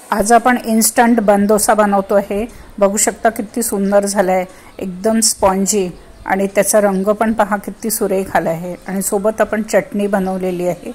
आज आपण इन्स्टंट बन डोसा बनवतो आहे। बघू शकता किती सुंदर झालाय, एकदम स्पॉन्जी आणि त्याचा रंग पण पहा किती सुरेख आला आहे। आणि सोबत आपण चटणी बनवलेली आहे,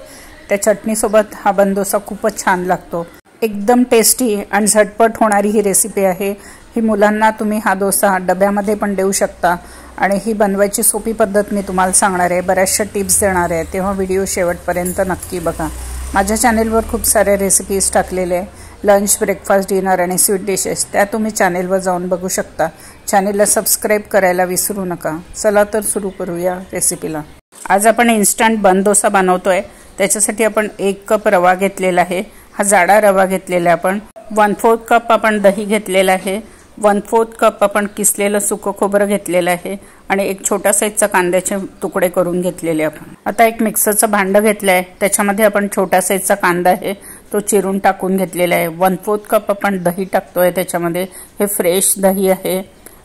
त्या चटणी सोबत हा बन डोसा खूपच छान लागतो। एकदम टेस्टी आणि झटपट होणारी ही रेसिपी आहे। ही मुलांना तुम्ही हा डोसा डब्यामध्ये पण देऊ शकता आणि ही बनवायची सोपी पद्धत मी तुम्हाला सांगणार आहे, बऱ्याचशा टिप्स देणार आहे, तेव्हा व्हिडिओ शेवटपर्यंत नक्की बघा। माझ्या चॅनलवर खूप सारे रेसिपीज टाकलेले आहे, लंच, ब्रेकफास्ट, डिनर आणि स्वीट डिशेस, त्या तुम्ही चॅनलवर जाऊन बघू शकता। चॅनलला सबस्क्राइब करायला विसरू नका। चला तर सुरू करूया रेसिपीला। आज आपण इन्स्टंट बन डोसा बनवतोय, त्याच्यासाठी आपण 1 कप रवा घेतलेला आहे। हा जाडा रवा घेतलेला आहे आपण। 1/4 कप आपण दही घेतलेला आहे। 1/4 कप आपण किसलेलं सुकं खोबरं घेतलेलं आहे आणि एक छोटा साईजचा कांद्याचे तुकडे करून घेतलेले आपण। आता एक मिक्सरचं भांडं घेतलंय, त्याच्यामध्ये आपण छोटा साईजचा कांदा आहे तो चिरून टाकून घेतलेला आहे। 1/4 कप आपण दही टाकतोय, त्याच्यामध्ये हे फ्रेश दही आहे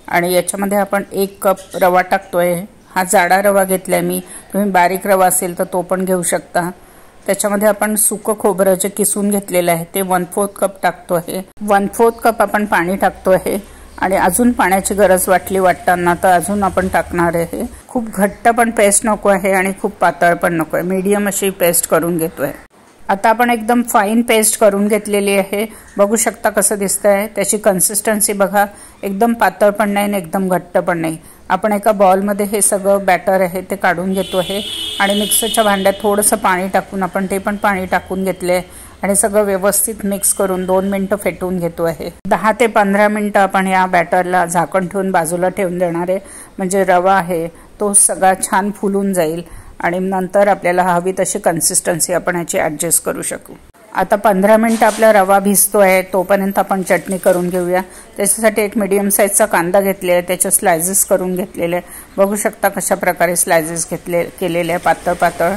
आणि याच्यामध्ये आपण 1 कप रवा टाकतोय। हा जाडा रवा घेतलाय मी, तुम्ही बारीक रवा असेल तर तो पण घेऊ शकता। त्याच्यामध्ये आपण सुकं खोबरं जे किसून घेतलेलं आहे ते 1/4 कप टाकतो आहे। 1/4 कप आपण पाणी टाकतो आहे आणि अजून पाण्याची गरज वाटताना तर अजून आपण टाकणार आहे। खूप घट्ट पण पेस्ट नको आहे आणि खूप पातळ पण नको आहे, मीडियम अशी पेस्ट करून घेतोय। आता आपण एकदम फाईन पेस्ट करून घेतलेली आहे। बघू शकता कसं दिसतंय, त्याची कन्सिस्टन्सी बघा, एकदम पातळ पण नाही आणि एकदम घट्ट पण नाही। आपण एका बाउलमध्ये हे सगळं बॅटर आहे ते काढून घेतो आहे आणि मिक्सरच्या भांड्यात थोडंसं पाणी टाकून आपण ते पण पाणी टाकून घेतले आणि सगळं व्यवस्थित मिक्स करून 2 मिनिटं फेटून घेतो आहे। 10 ते 15 मिनिटं आपण या बॅटरला झाकण ठेवून बाजूला ठेवून देणार आहे, म्हणजे रवा आहे तो सगळा छान फुलून जाईल आणि नंतर आपल्याला हवी तशी कन्सिस्टन्सी आपण ह्याची ॲडजस्ट करू शकू। आता 15 मिनिटं आपला रवा भिजतो आहे, तोपर्यंत आपण चटणी करून घेऊया। त्याच्यासाठी एक मीडियम साईजचा कांदा घेतले आहे, त्याचे स्लायसेस करून घेतलेले, बघू शकता कशा प्रकारे स्लायसेस केलेले आहे पातळ पातळ।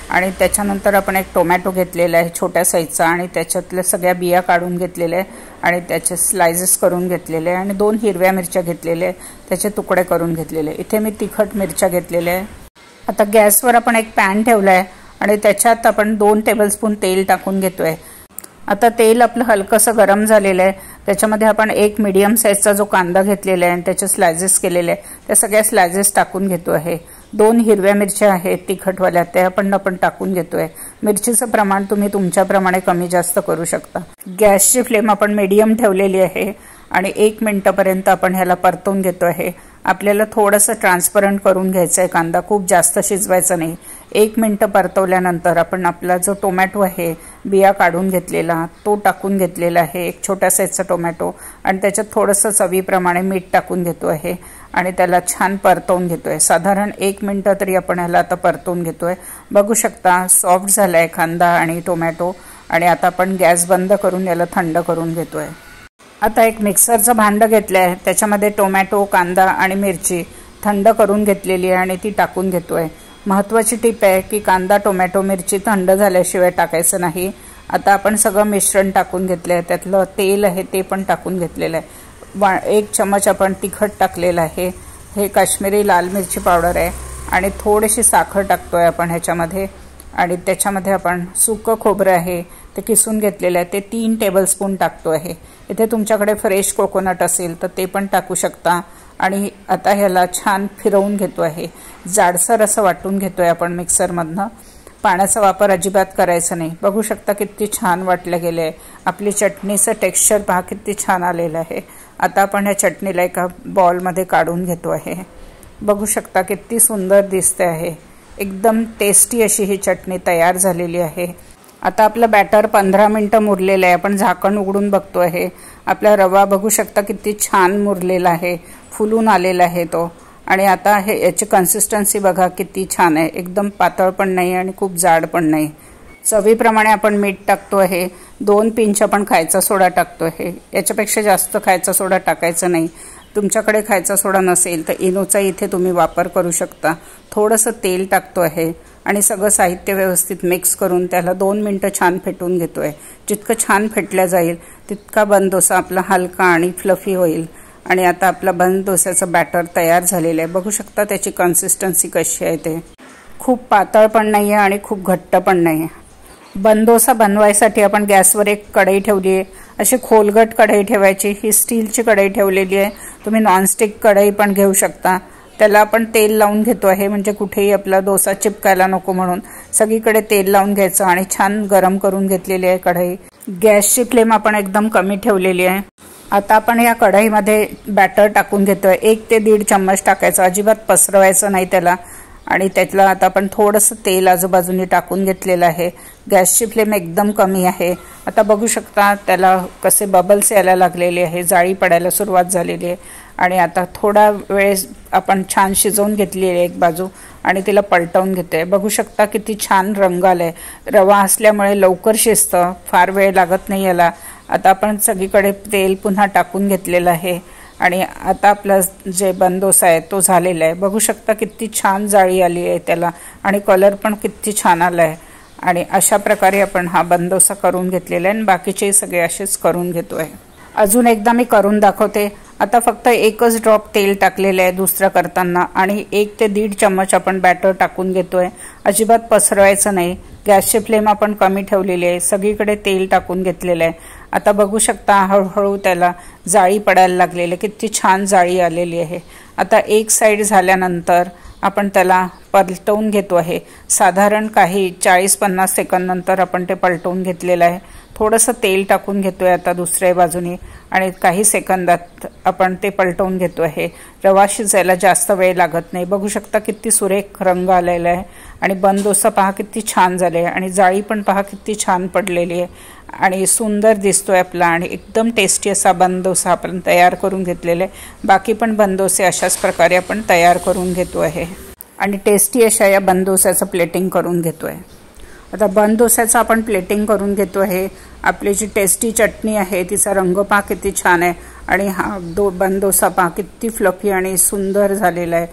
आणि त्याच्यानंतर आपण एक टोमॅटो घेतलेला आहे छोट्या साईजचा आणि त्याच्यातल्या सगळ्या बिया काढून घेतलेल्या आहे आणि त्याचे स्लायसेस करून घेतलेले आहे। आणि 2 हिरव्या मिरच्या घेतलेल्या आहे, त्याचे तुकडे करून घेतलेले। इथे मी तिखट मिरच्या घेतलेल्या आहे। आता गॅसवर आपण एक पॅन ठेवला आहे आणि त्याच्यात आपण 2 टेबलस्पून तेल टाकून घेतोय। आता तेल आपलं हलकंसं गरम झालेलं आहे, त्याच्यामध्ये आपण एक मीडियम साईजचा जो कांदा घेतलेला आहे आणि त्याचे स्लायसेस केलेले आहे त्या सगळ्या स्लायसेस टाकून घेतो आहे। 2 हिरव्या मिरच्या आहेत तिखटवाल्या, त्या आपण टाकून घेतोय। मिरचीचं प्रमाण तुम्ही तुमच्याप्रमाणे कमी जास्त करू शकता। गॅसची फ्लेम आपण मीडियम ठेवलेली आहे आणि 1 मिनिटापर्यंत आपण ह्याला परतवून घेतो आहे। आपल्याला थोडंसं ट्रान्सपरंट करून घ्यायचं आहे कांदा, खूप जास्त शिजवायचा नाही। 1 मिनिट परतवल्यानंतर आपण आपला जो टोमॅटो आहे बिया काढून घेतलेला तो टाकून घेतलेला आहे, एक छोट्या साईजचा टोमॅटो, आणि त्याच्यात थोडंसं चवीप्रमाणे मीठ टाकून घेतो आहे आणि त्याला छान परतवून घेतोय। साधारण 1 मिनिट तरी आपण ह्याला आता परतवून घेतोय। बघू शकता सॉफ्ट झालाय कांदा आणि टोमॅटो आणि आता आपण गॅस बंद करून याला थंड करून घेतोय। आता एक मिक्सरचं भांडं घेतलं आहे, त्याच्यामध्ये टोमॅटो, कांदा आणि मिरची थंड करून घेतलेली आहे आणि ती टाकून घेतोय। महत्त्वाची टिप आहे की कांदा, टोमॅटो, मिरची थंड झाल्याशिवाय टाकायचं नाही। आता आपण सगळं मिश्रण टाकून घेतलं आहे, त्यातलं तेल आहे ते पण टाकून घेतलेलं आहे। 1 चमच आपण तिखट टाकलेलं आहे, हे काश्मीरी लाल मिरची पावडर आहे आणि थोडीशी साखर टाकतोय आपण ह्याच्यामध्ये। आणि त्याच्यामध्ये आपण सुकं खोबरं आहे ते किसून घेतलेलं आहे, ते 3 टेबलस्पून टाकतो आहे। इथे तुमच्याकडे फ्रेश कोकोनट असेल तर ते पण टाकू शकता। आणि आता ह्याला छान फिरवून घेतो आहे, जाडसर असं वाटून घेतोय आपण मिक्सरमधनं। पाण्याचा वापर अजिबात करायचा नाही। बघू शकता किती छान वाटलं गेलं आहे, आपली चटणीचं टेक्स्चर पहा किती छान आलेलं आहे। आता आपण ह्या चटणीला एका बॉलमध्ये काढून घेतो आहे। बघू शकता किती सुंदर दिसते आहे, एकदम टेस्टी अशी ही चटणी तयार झालेली आहे। आता आपलं बॅटर 15 मिनिटं मुरलेलं आहे, आपण झाकण उघडून बघतो आहे। आपला रवा बघू शकता किती छान मुरलेला आहे, फुलून आलेला आहे तो। आणि आता हे याची कन्सिस्टन्सी बघा किती छान आहे, एकदम पातळ पण नाही आणि खूप जाड पण नाही। चवीप्रमाणे आपण मीठ टाकतो आहे, 2 पिंच आपण खायचा सोडा टाकतो आहे, याच्यापेक्षा जास्त खायचा सोडा टाकायचा नाही। तुमच्याकडे खायचा सोडा नसेल तर इनोचा इथे तुम्ही वापर करू शकता। थोडंसं तेल टाकतो आहे आणि सगळं साहित्य व्यवस्थित मिक्स करून त्याला 2 मिनिटं छान फेटून घेतोय। जितकं छान फेटल्या जाईल तितका बन डोसा आपला हलका आणि फ्लफी होईल। आणि आता आपला बन डोस्याचं बॅटर तयार झालेलं आहे, बघू शकता त्याची कन्सिस्टन्सी कशी आहे ते। खूप पातळ पण नाही आहे आणि खूप घट्ट पण नाही आहे, बन डोसा बनवायसाठी आपण गॅसवर एक कढई ठेवली आहे। अशी खोलगट कढई ठेवायची। ही स्टीलची कढई ठेवलेली आहे। तुम्ही नॉनस्टिक कढई पण घेऊ शकता। त्याला आपण तेल लावून घेतो आहे, म्हणजे कुठेही आपला डोसा चिपकायला नको म्हणून सगळीकडे तेल लावून घ्यायचं आणि छान गरम करून घेतलेली आहे कढई। गॅसची फ्लेम आपण एकदम कमी ठेवलेली आहे। आता आपण या कढईमध्ये बॅटर टाकून घेतोय। 1 ते 1.5 चम्मच टाकायचं, अजिबात पसरवायचं नाही त्याला। आणि त्यातला आता आपण थोडंसं तेल आजूबाजूनी टाकून घेतलेलं आहे। गॅसची फ्लेम एकदम कमी आहे। आता बघू शकता त्याला कसे बबल्स यायला लागलेले आहे, जाळी पडायला सुरुवात झालेली आहे। आणि आता थोडा वेळ आपण छान शिजवून घेतली आहे एक बाजू आणि तिला पलटवून घेते। बघू शकता किती छान रंग आलाय। रवा असल्यामुळे लवकर शिजतं, फार वेळ लागत नाही याला। आता आपण सगळीकडे तेल पुन्हा टाकून घेतलेलं आहे आणि आता आपला जे बन डोसा आहे तो झालेला आहे। बघू शकता किती छान जाळी आली आहे त्याला आणि कलर पण किती छान आला आहे। आणि अशा प्रकारे आपण हा बन डोसा करून घेतलेला आहे आणि बाकीचे सगळे असेच करून घेतोय। अजून एकदा मी करून दाखवते। आता फक्त एकच ड्रॉप तेल टाकलेले आहे दुसरा करताना आणि 1 ते 1.5 चम्मच आपण बॅटर टाकून घेतोय। अजिबात पसरवायचं नाही। गॅसची फ्लेम आपण कमी ठेवलेली आहे। सगळीकडे तेल टाकून घेतलेलं आहे। आता बघू शकता हळूहळू त्याला जाळी पडायला लागलेली, किती छान जाळी आलेली आहे। आता एक साइड झाल्यानंतर आपण त्याला पलटवून घेतो आहे। साधारण काही 40-50 सेकंद नंतर आपण ते पलटवून घेतलेलं आहे। थोडंसं तेल टाकून घेतोय आता दुसऱ्या बाजूने आणि काही सेकंदात आपण ते पलटवून घेतो आहे। रवा शिजायला जास्त वेळ लागत नाही। बघू शकता किती सुरेख रंग आलेला आहे आणि बन डोसा पहा किती छान झाले आणि जाळी पण पहा किती छान पडलेली आहे आणि सुंदर दिसतोय आपला आणि एकदम टेस्टी असा बन डोसा आपण तयार करून घेतलेला आहे। बाकी पण बन डोसे अशाच प्रकारे आपण तयार करून घेतो आहे आणि टेस्टी अशा या बन डोस्याचं प्लेटिंग करून घेतोय। आता बन डोस्याचं आपण प्लेटिंग करून घेतो आहे। आपली जी टेस्टी चटणी आहे तिचा रंग पहा किती छान आहे आणि हा बन डोसा पहा किती फ्लफी आणि सुंदर झालेला आहे।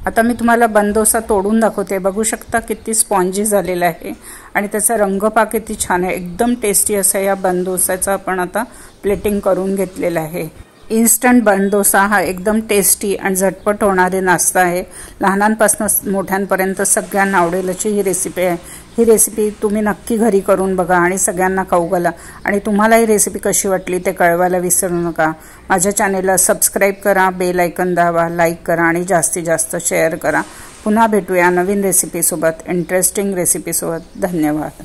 आता मी तुम्हाला बन डोसा तोडून दाखवते। बघू शकता किती स्पॉन्जी झालेला आहे आणि त्याचा रंग पहा किती छान आहे। एकदम टेस्टी असा या बन डोस्याचं आपण आता प्लेटिंग करून घेतलेलं आहे। इन्स्टंट बन डोसा हा एकदम टेस्टी आणि झटपट होणारे नाश्ता आहे। लहानांपासून मोठ्यांपर्यंत सगळ्यांना आवडेल अशी ही रेसिपी आहे। ही रेसिपी तुम्ही नक्की घरी करून बघा आणि सगळ्यांना खाऊ घाला आणि तुम्हाला ही रेसिपी कशी वाटली ते कळवायला विसरू नका। माझ्या चॅनेलला सबस्क्राइब करा, बेल आयकॉन दाबा, लाईक करा आणि जास्तीत जास्त शेअर करा। पुन्हा भेटूया नवीन रेसिपीसोबत, इंटरेस्टिंग रेसिपीसोबत। धन्यवाद।